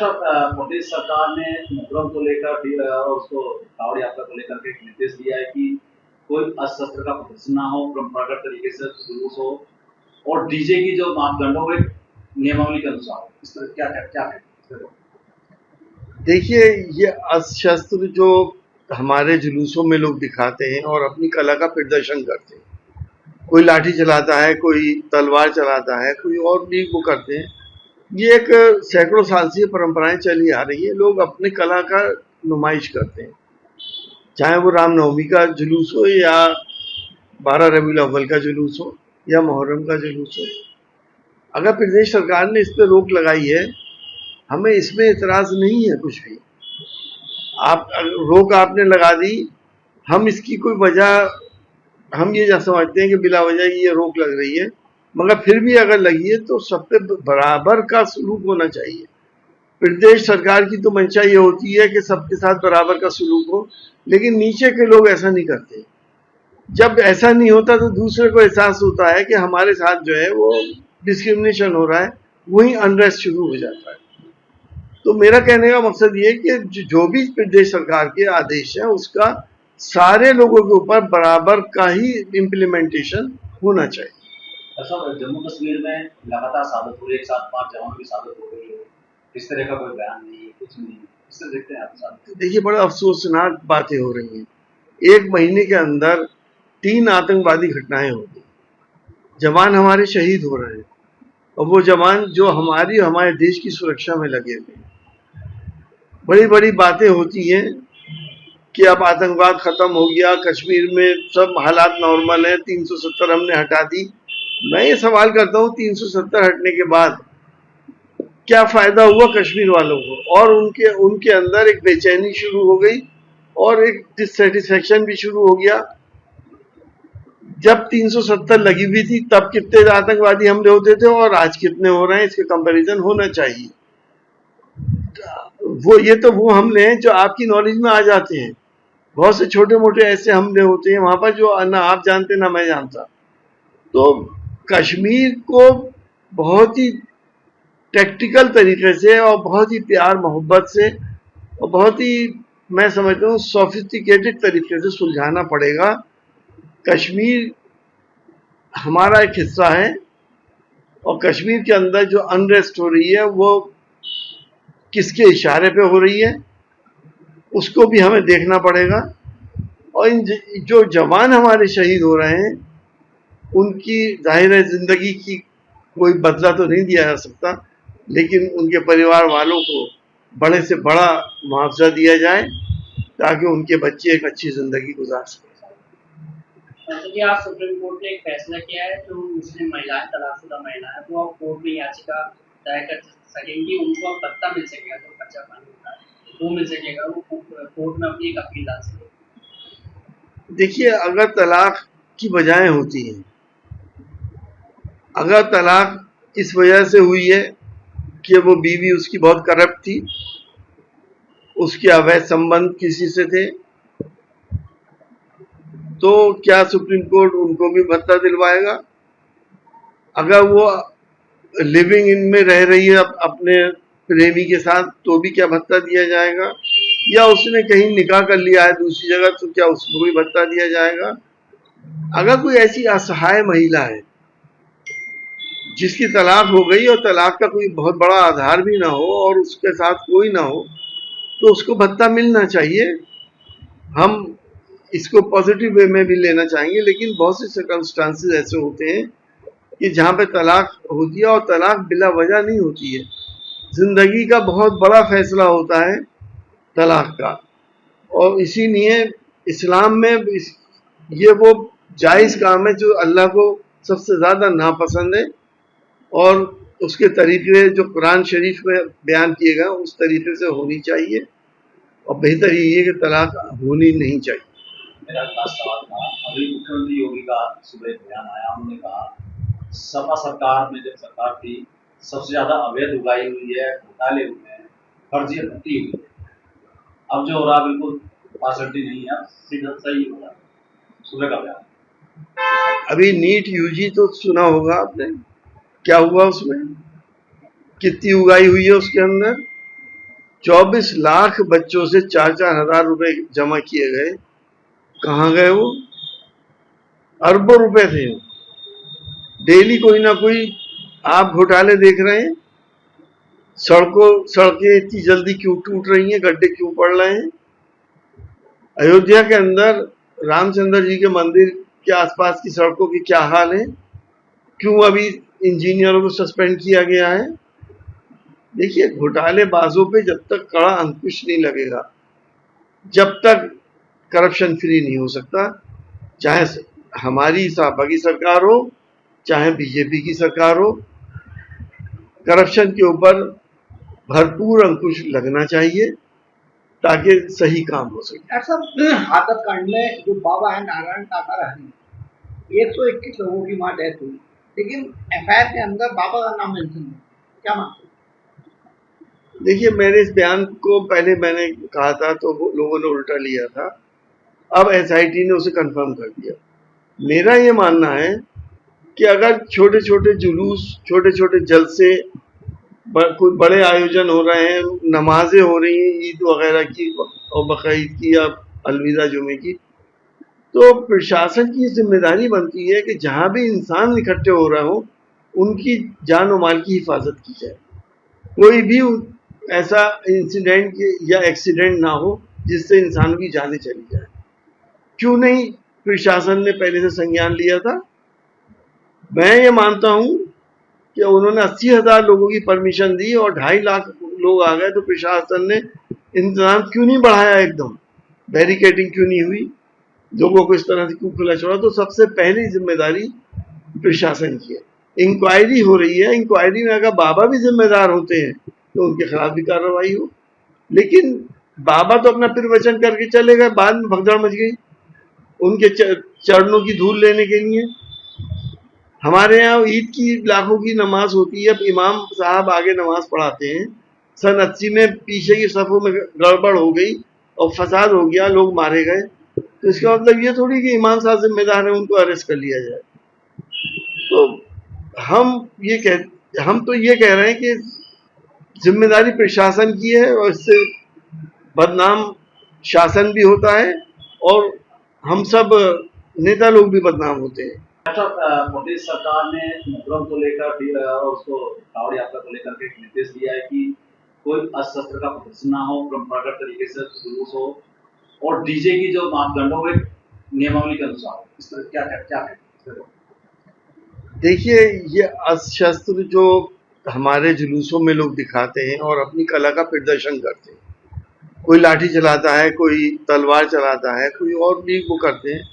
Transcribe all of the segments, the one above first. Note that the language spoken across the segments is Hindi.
डॉक्टर साहब, प्रदेश सरकार ने मुहर्रम को लेकर उसको कावड़ यात्रा को लेकर के एक निर्देश दिया है कि कोई अस्त्र का प्रदर्शन ना हो, परंपरागत तरीके से जुलूस हो और डीजे की जो मापदंड हो वो एक नियमावली के अनुसार हो। इस पर क्या क्या क्या है? देखिए, ये अस्त्र जो हमारे जुलूसों में लोग दिखाते हैं और अपनी कला का प्रदर्शन करते हैं, कोई लाठी चलाता है, कोई तलवार चलाता है, कोई और भी वो करते हैं। ये एक सैकड़ों साल से परंपराएं चली आ रही है। लोग अपनी कला का नुमाइश करते हैं, चाहे वो रामनवमी का जुलूस हो या 12 रबीउल अव्वल का जुलूस हो या मुहर्रम का जुलूस हो। अगर प्रदेश सरकार ने इस पर रोक लगाई है, हमें इसमें इतराज नहीं है कुछ भी। आप रोक आपने लगा दी, हम इसकी कोई वजह हम ये समझते हैं कि बिला वजह ये रोक लग रही है, मगर फिर भी अगर लगी है तो सब पे बराबर का सलूक होना चाहिए। प्रदेश सरकार की तो मंशा ये होती है कि सबके साथ बराबर का सलूक हो, लेकिन नीचे के लोग ऐसा नहीं करते। जब ऐसा नहीं होता तो दूसरे को एहसास होता है कि हमारे साथ जो है वो डिस्क्रिमिनेशन हो रहा है, वही अनरेस्ट शुरू हो जाता है। तो मेरा कहने का मकसद ये है कि जो भी प्रदेश सरकार के आदेश है उसका सारे लोगों के ऊपर बराबर का ही इम्प्लीमेंटेशन होना चाहिए। अच्छा, जम्मू कश्मीर में लगातार शहादत हो रही है, एक साथ 5 जवानों की शहादत हो रही है, इस तरह का कोई बयान नहीं है, कुछ नहीं है, इससे देखते हैं आप साथ। देखिए, बड़ा अफसोसनाक बातें हो रही हैं। 1 महीने के अंदर 3 आतंकवादी घटनाएं हो गई, जवान हमारे शहीद हो रहे हैं और वो जवान जो हमारे देश की सुरक्षा में लगे हुए हैं। बड़ी बड़ी बातें होती हैं कि अब आतंकवाद खत्म हो गया, कश्मीर में सब हालात नॉर्मल है, 370 हमने हटा दी। मैं ये सवाल करता हूँ, 370 हटने के बाद क्या फायदा हुआ कश्मीर वालों को? और उनके उनके अंदर एक बेचैनी शुरू हो गई और एक डिससेटिस्फेक्शन भी शुरू हो गया। जब 370 लगी हुई थी तब कितने आतंकवादी हमले होते थे और आज कितने हो रहे हैं, इसके कंपैरिजन होना चाहिए। वो हमले हैं जो आपकी नॉलेज में आ जाते हैं। बहुत से छोटे मोटे ऐसे हमले होते हैं वहां पर जो ना आप जानते ना मैं जानता। तो कश्मीर को बहुत ही टैक्टिकल तरीके से और बहुत ही प्यार मोहब्बत से और बहुत ही, मैं समझता हूँ, सोफिस्टिकेटेड तरीके से सुलझाना पड़ेगा। कश्मीर हमारा एक हिस्सा है और कश्मीर के अंदर जो अनरेस्ट हो रही है वो किसके इशारे पे हो रही है उसको भी हमें देखना पड़ेगा। और इन जो जवान हमारे शहीद हो रहे हैं उनकी जाहिर है जिंदगी की कोई बदला तो नहीं दिया जा सकता, लेकिन उनके परिवार वालों को बड़े से बड़ा मुआवजा दिया जाए ताकि उनके बच्चे एक अच्छी जिंदगी गुजार सकें। जैसे कि आज सुप्रीम कोर्ट ने एक फैसला किया है, जो मुस्लिम महिलाएं, तलाकशुदा महिलाएं, वो अब कोर्ट में याचिका दायर कर सकेंगी, उनको अब भत्ता मिल सकेगा, जो कच्चा पानी होता है वो मिल सकेगा, वो कोर्ट में अपनी एक अपील डाल सकेगी। देखिए, अगर तलाक की वजहें होती हैं, अगर तलाक इस वजह से हुई है कि वो बीवी उसकी बहुत करप्ट थी, उसके अवैध संबंध किसी से थे, तो क्या सुप्रीम कोर्ट उनको भी भत्ता दिलवाएगा? अगर वो लिविंग इन में रह रही है अपने प्रेमी के साथ तो भी क्या भत्ता दिया जाएगा? या उसने कहीं निकाह कर लिया है दूसरी जगह तो क्या उसको भी भत्ता दिया जाएगा? अगर कोई ऐसी असहाय महिला है जिसकी तलाक हो गई और तलाक का कोई बहुत बड़ा आधार भी ना हो और उसके साथ कोई ना हो, तो उसको भत्ता मिलना चाहिए। हम इसको पॉजिटिव वे में भी लेना चाहेंगे, लेकिन बहुत से सर्कमस्टांसेस ऐसे होते हैं कि जहाँ पे तलाक होती है और तलाक बिला वजह नहीं होती है। जिंदगी का बहुत बड़ा फैसला होता है तलाक का, और इसीलिए इस्लाम में ये वो जायज़ काम है जो अल्लाह को सबसे ज़्यादा नापसंद है, और उसके तरीके जो कुरान शरीफ में बयान किए गए उस तरीके से होनी चाहिए, और बेहतर ये है कि तलाक होनी नहीं चाहिए। मेरा खास सवाल था, अभी मुख्यमंत्री योगी का सुबह एक बयान आया, उन्होंने कहा सपा सरकार में जब सरकार थी सबसे ज्यादा अवैध उगाई हुई है, घोटाले हुए हैं, फर्जी भर्ती हुई है। अब जो हो रहा बिल्कुल पार्सलिटी नहीं है, सीधा सही हो रहा है। सुबह का बयान। अभी नीट यूजी तो सुना होगा आपने, क्या हुआ उसमें, कितनी उगाई हुई है उसके अंदर? 24 लाख बच्चों से 4-4 हजार रुपए जमा किए गए। कहाँ गए वो? अरबों रुपए थे। डेली कोई ना कोई आप घोटाले देख रहे हैं। सड़कें इतनी जल्दी क्यों टूट रही हैं, गड्ढे क्यों पड़ रहे हैं? अयोध्या के अंदर रामचंद्र जी के मंदिर के आसपास की सड़कों की क्या हाल है? क्यों अभी इंजीनियरों को सस्पेंड किया गया है? देखिए, घोटालेबाजों पे जब तक कड़ा अंकुश नहीं लगेगा, जब तक करप्शन फ्री नहीं हो सकता, चाहे हमारी सपा की सरकार हो, चाहे बीजेपी की सरकार हो, करप्शन के ऊपर भरपूर अंकुश लगना चाहिए ताकि सही काम हो सके। ऐसा हाथरस कांड में जो बाबा है नारायण काका रहनी 121 लोगों की वहां डेथ हुई, लेकिन एफआईआर के अंदर बाबा का नाम मेंशन नहीं, क्या मानते? देखिए, मेरे इस बयान को पहले मैंने कहा था तो लोगों ने उल्टा लिया था, अब एसआईटी ने उसे कंफर्म कर दिया। मेरा ये मानना है कि अगर छोटे छोटे जुलूस, छोटे छोटे जलसे, कोई बड़े आयोजन हो रहे हैं, नमाजें हो रही हैं ईद वगैरह की और बकरीद की या अलविदा जुमे की, तो प्रशासन की जिम्मेदारी बनती है कि जहां भी इंसान इकट्ठे हो रहे हो उनकी जान और माल की हिफाजत की जाए। कोई भी ऐसा इंसिडेंट या एक्सीडेंट ना हो जिससे इंसानों की जानें चली जाए। क्यों नहीं प्रशासन ने पहले से संज्ञान लिया था? मैं ये मानता हूं कि उन्होंने 80,000 लोगों की परमिशन दी और 2.5 लाख लोग आ गए, तो प्रशासन ने इंतजाम क्यों नहीं बढ़ाया? एकदम बैरिकेडिंग क्यों नहीं हुई? लोगों को इस तरह से क्यों खुला छोड़ा? तो सबसे पहली जिम्मेदारी प्रशासन की है। इंक्वायरी हो रही है, इंक्वायरी में अगर बाबा भी जिम्मेदार होते हैं तो उनके खिलाफ भी कार्रवाई हो। लेकिन बाबा तो अपना प्रवचन करके चले गए, बाद में भगदड़ मच गई उनके चरणों की धूल लेने के लिए। हमारे यहाँ ईद की लाखों की नमाज होती है, अब इमाम साहब आगे नमाज पढ़ाते हैं। सन 80 में पीछे की सफों में गड़बड़ हो गई और फसाद हो गया, लोग मारे गए, तो इसका मतलब ये थोड़ी कि इमाम साहब जिम्मेदार हैं, उनको अरेस्ट कर लिया जाए। तो हम तो ये कह रहे हैं कि जिम्मेदारी प्रशासन की है और इससे बदनाम शासन भी होता है और हम सब नेता लोग भी बदनाम होते हैं। प्रदेश सरकार ने मुहर्रम को लेकर और उसको कावड़ यात्रा को लेकर के एक निर्देश दिया है कि कोई अस्त्र का प्रदर्शन ना हो, परंपरागत तरीके से जुलूस हो और डीजे की जो मापदंड हो नियमावली के अनुसार हो। इस तरह क्या है? देखिए, ये अस्त्र जो हमारे जुलूसों में लोग दिखाते हैं और अपनी कला का प्रदर्शन करते हैं, कोई लाठी चलाता है, कोई तलवार चलाता है, कोई और भी वो करते हैं,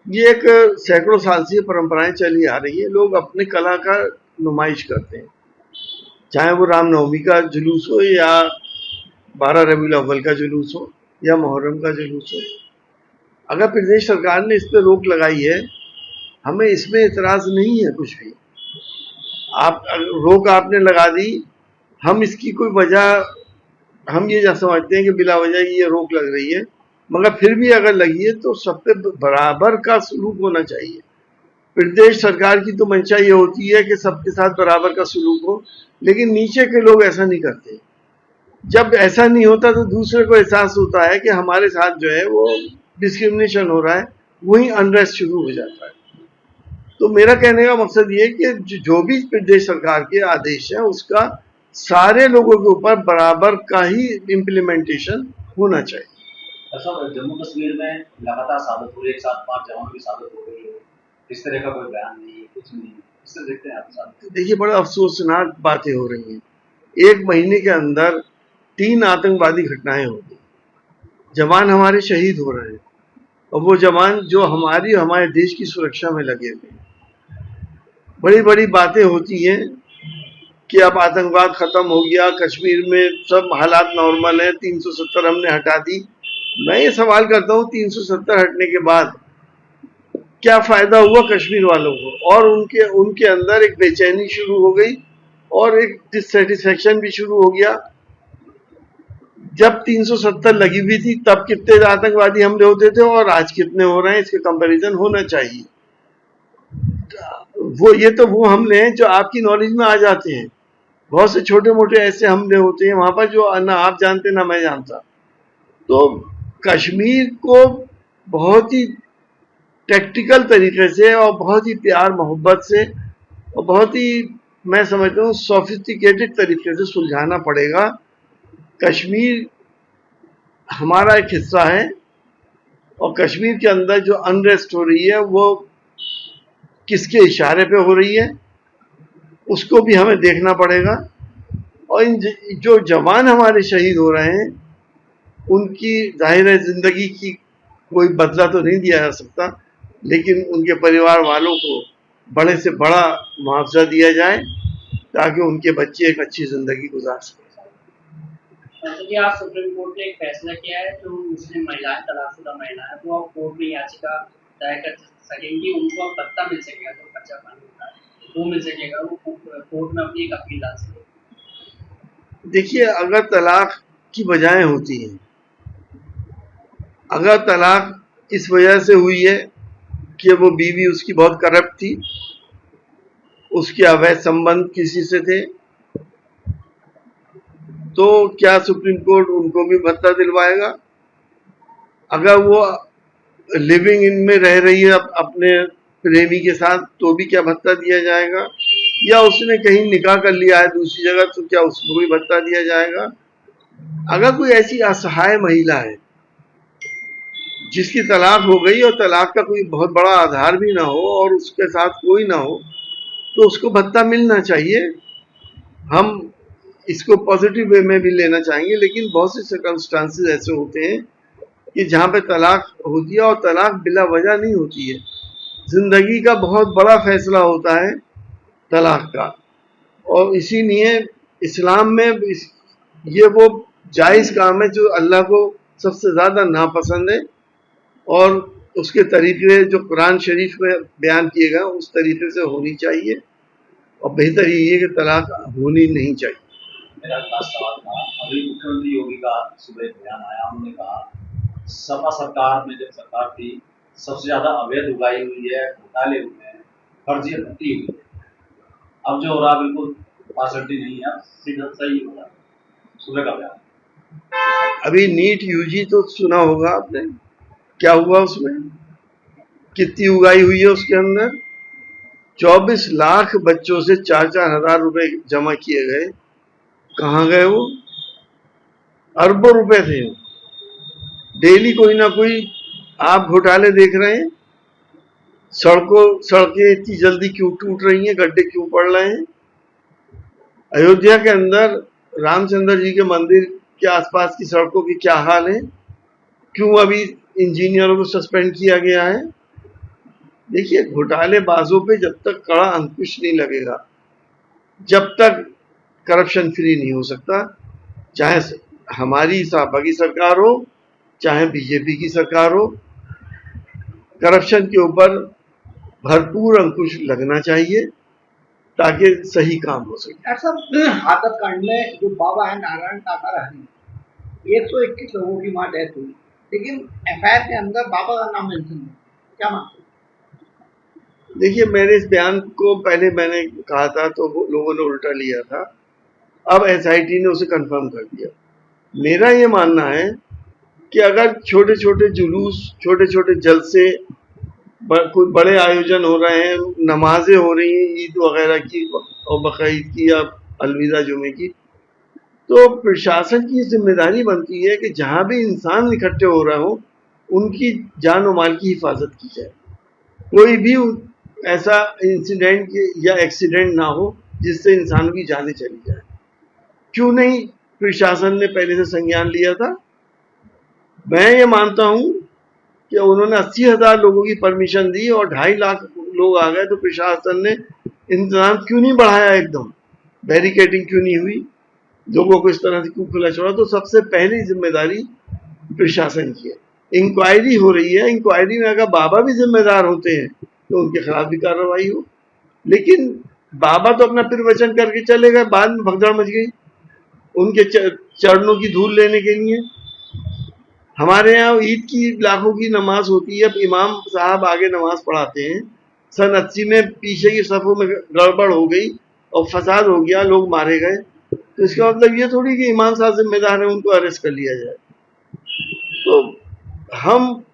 ये एक सैकड़ों साल से परंपराएं चली आ रही है। लोग अपने कला का नुमाइश करते हैं, चाहे वो रामनवमी का जुलूस हो या 12 रबीउल अव्वल का जुलूस हो या मुहर्रम का जुलूस हो। अगर प्रदेश सरकार ने इस पर रोक लगाई है, हमें इसमें इतराज नहीं है कुछ भी। आप रोक आपने लगा दी, हम इसकी कोई वजह, हम ये समझते हैं कि बिला वजह ये रोक लग रही है, मगर फिर भी अगर लगी है तो सब पे बराबर का सलूक होना चाहिए। प्रदेश सरकार की तो मंशा ये होती है कि सबके साथ बराबर का सलूक हो, लेकिन नीचे के लोग ऐसा नहीं करते। जब ऐसा नहीं होता तो दूसरे को एहसास होता है कि हमारे साथ जो है वो डिस्क्रिमिनेशन हो रहा है, वही अनरेस्ट शुरू हो जाता है। तो मेरा कहने का मकसद ये है कि जो भी प्रदेश सरकार के आदेश है उसका सारे लोगों के ऊपर बराबर का ही इम्प्लीमेंटेशन होना चाहिए। जम्मू कश्मीर में लगातार शहादत हो रही है, एक साथ 5 जवानों की शहादत हो गई है, इस तरह का कोई बयान नहीं है, कुछ नहीं है, इससे देखते हैं आप साथ। देखिए, बड़ा अफसोसनाक बातें हो रही हैं। 1 महीने के अंदर 3 आतंकवादी घटनाएं हो गई, जवान हमारे शहीद हो रहे हैं और वो जवान जो हमारे देश की सुरक्षा में लगे हुए हैं। बड़ी बड़ी बातें होती हैं कि अब आतंकवाद खत्म हो गया, कश्मीर में सब हालात नॉर्मल है, 370 हमने हटा दी। मैं ये सवाल करता हूँ, 370 हटने के बाद क्या फायदा हुआ कश्मीर वालों को? और उनके अंदर एक बेचैनी शुरू हो गई और एक डिससेटिस्फेक्शन भी शुरू हो गया। जब 370 लगी हुई थी तब कितने आतंकवादी हमले होते थे और आज कितने हो रहे हैं, इसके कंपैरिजन होना चाहिए। वो हमले हैं जो आपकी नॉलेज में आ जाते हैं। बहुत से छोटे मोटे ऐसे हमले होते हैं वहां पर जो ना आप जानते ना मैं जानता। तो कश्मीर को बहुत ही टैक्टिकल तरीके से और बहुत ही प्यार मोहब्बत से और बहुत ही, मैं समझता हूँ, सोफिस्टिकेटेड तरीके से सुलझाना पड़ेगा। कश्मीर हमारा एक हिस्सा है और कश्मीर के अंदर जो अनरेस्ट हो रही है वो किसके इशारे पे हो रही है उसको भी हमें देखना पड़ेगा। और इन जो जवान हमारे शहीद हो रहे हैं उनकी जाहिर है जिंदगी की कोई बदला तो नहीं दिया जा सकता, लेकिन उनके परिवार वालों को बड़े से बड़ा मुआवजा दिया जाए ताकि उनके बच्चे एक अच्छी जिंदगी गुजार सकें। जैसे कि आज सुप्रीम कोर्ट ने एक फैसला किया है, जो मुस्लिम महिलाएं, तलाकशुदा महिलाएं, वो अब कोर्ट में याचिका दायर कर सकेंगी, उनको अब भत्ता मिल सकेगा, जो कच्चा पानी होता है वो मिल सकेगा, वो कोर्ट में अपनी एक अपील डाल सकेगी। देखिए, अगर तलाक की वजहें होती हैं, अगर तलाक इस वजह से हुई है कि वो बीवी उसकी बहुत करप्ट थी, उसके अवैध संबंध किसी से थे, तो क्या सुप्रीम कोर्ट उनको भी भत्ता दिलवाएगा? अगर वो लिविंग इन में रह रही है अपने प्रेमी के साथ तो भी क्या भत्ता दिया जाएगा? या उसने कहीं निकाह कर लिया है दूसरी जगह तो क्या उसको भी भत्ता दिया जाएगा? अगर कोई ऐसी असहाय महिला है जिसकी तलाक हो गई और तलाक का कोई बहुत बड़ा आधार भी ना हो और उसके साथ कोई ना हो, तो उसको भत्ता मिलना चाहिए। हम इसको पॉजिटिव वे में भी लेना चाहेंगे, लेकिन बहुत से सर्कमस्टांसेस ऐसे होते हैं कि जहाँ पे तलाक होती है और तलाक बिला वजह नहीं होती है। जिंदगी का बहुत बड़ा फैसला होता है तलाक का, और इसीलिए इस्लाम में ये वो जायज़ काम है जो अल्लाह को सबसे ज़्यादा नापसंद है, और उसके तरीके जो कुरान शरीफ में बयान किए गए उस तरीके से होनी चाहिए, और बेहतर ये है कि तलाक होनी नहीं चाहिए। मेरा अगला सवाल था, अभी मुख्यमंत्री योगी का सुबह एक बयान आया, उन्होंने कहा सपा सरकार में जब सरकार थी सबसे ज्यादा अवैध उगाई हुई है, घोटाले हुए हैं, फर्जी भर्ती हुई है। अब जो हो रहा बिल्कुल पार्शलिटी नहीं है, सीधा सही हो रहा है। सुबह का बयान। अभी नीट यूजी तो सुना होगा आपने, क्या हुआ उसमें, कितनी उगाई हुई है उसके अंदर? 24 लाख बच्चों से 4-4 हजार रुपए जमा किए गए। कहाँ गए वो? अरबों रुपए थे। डेली कोई ना कोई आप घोटाले देख रहे हैं। सड़कें इतनी जल्दी क्यों टूट रही हैं, गड्ढे क्यों पड़ रहे हैं? अयोध्या के अंदर रामचंद्र जी के मंदिर के आसपास की सड़कों की क्या हाल है? क्यों अभी इंजीनियरों को सस्पेंड किया गया है? देखिए, घोटालेबाजों पे जब तक कड़ा अंकुश नहीं लगेगा, जब तक करप्शन फ्री नहीं हो सकता, चाहे हमारी सपा की सरकार हो चाहे बीजेपी की सरकार हो, करप्शन के ऊपर भरपूर अंकुश लगना चाहिए ताकि सही काम हो सके। डॉक्टर साहब, हाथरस कांड में जो बाबा है नारायण काका रहनी, 121 लोगों की वहाँ डेथ हुई, लेकिन एफआईआर के अंदर बाबा का नाम मेंशन नहीं, क्या मानते? देखिए, मेरे इस बयान को पहले मैंने कहा था तो लोगों ने उल्टा लिया था, अब एसआईटी ने उसे कंफर्म कर दिया। मेरा ये मानना है कि अगर छोटे छोटे जुलूस, छोटे छोटे जलसे, कोई बड़े आयोजन हो रहे हैं, नमाजें हो रही हैं ईद वगैरह की और बकरीद की या अलविदा जुमे की, तो प्रशासन की जिम्मेदारी बनती है कि जहां भी इंसान इकट्ठे हो रहे हो उनकी जान और माल की हिफाजत की जाए। कोई भी ऐसा इंसिडेंट या एक्सीडेंट ना हो जिससे इंसान की जानें चली जाए। क्यों नहीं प्रशासन ने पहले से संज्ञान लिया था? मैं ये मानता हूं कि उन्होंने 80,000 लोगों की परमिशन दी और 2.5 लाख लोग आ गए, तो प्रशासन ने इंतजाम क्यों नहीं बढ़ाया? एकदम बैरिकेडिंग क्यों नहीं हुई? लोगों को इस तरह से क्यों खुला छोड़ा? तो सबसे पहली जिम्मेदारी प्रशासन की है। इंक्वायरी हो रही है, इंक्वायरी में अगर बाबा भी जिम्मेदार होते हैं तो उनके खिलाफ भी कार्रवाई हो। लेकिन बाबा तो अपना प्रवचन करके चले गए, बाद में भगदड़ मच गई उनके चरणों की धूल लेने के लिए। हमारे यहाँ ईद की लाखों की नमाज होती है, इमाम साहब आगे नमाज पढ़ाते हैं। सन 80 में पीछे की सफों में गड़बड़ हो गई और फसाद हो गया, लोग मारे गए, तो इसका मतलब ये थोड़ी कि इमाम साहब जिम्मेदार है, उनको अरेस्ट कर लिया जाए। तो हम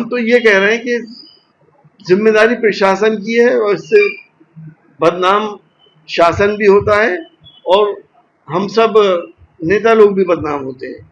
तो ये कह रहे हैं कि जिम्मेदारी प्रशासन की है और इससे बदनाम शासन भी होता है और हम सब नेता लोग भी बदनाम होते हैं।